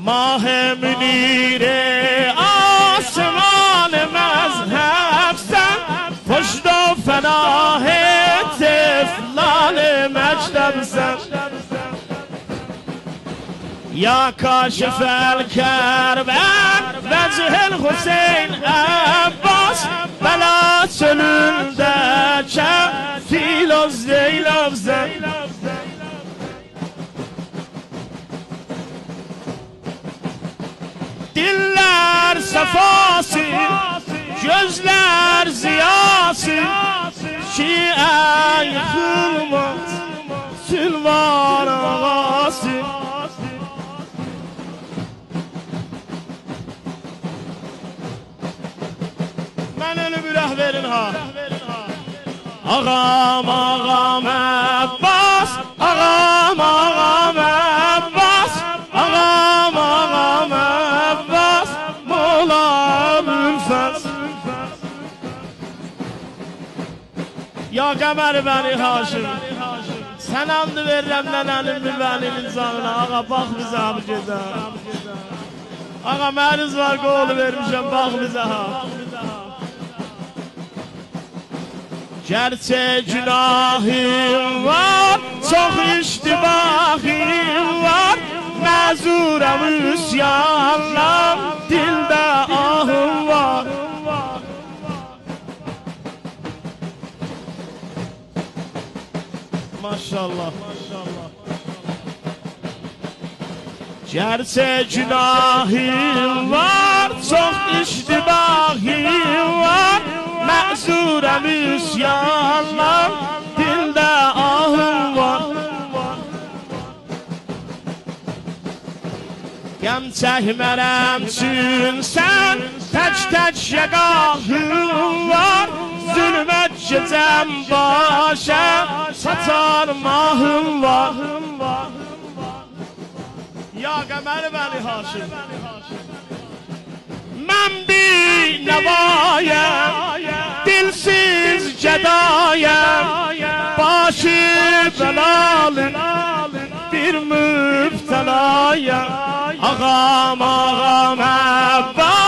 ماه منیر آسمان مذهب سن، پشت و فناه طفلان مجدب سن. یا کاشف الکرب وجه الحسین عباس، بلا سلونده چه فیل و زیلاب زن. Diller safası, gözler ziyası, Şia yıkılmaz, Sülvan ağası. Ben ölü bir verin ha. Ağam ağam Abbas, ağam ağam Abbas, ağam ağam Abbas, Mola Mülfez. Ya Kemer Beni Haşim, sen andı veririm nenenin mübenin insanına. Ağa bak bize abi ceza. Ağa meriz var kolu vermişim, bak bize ha. Gerçi günahım var, çok iştibahım var, mezurem üsyanla, dilde ahım var. Maşallah. Gerçi günahım var, çok iştibahım var, mezurem üsyanla, dilde ahım var. Gəm çəkmərəm çün sən, tək yəqahım var, zülmət gecəm başa, saçar mahım var. Ya Qəmər Vəli Haşim, mən bir nəvayəm, dilsiz gədayəm, başı bəlalın bir mübtəlayəm. Ağam ağam Abbas,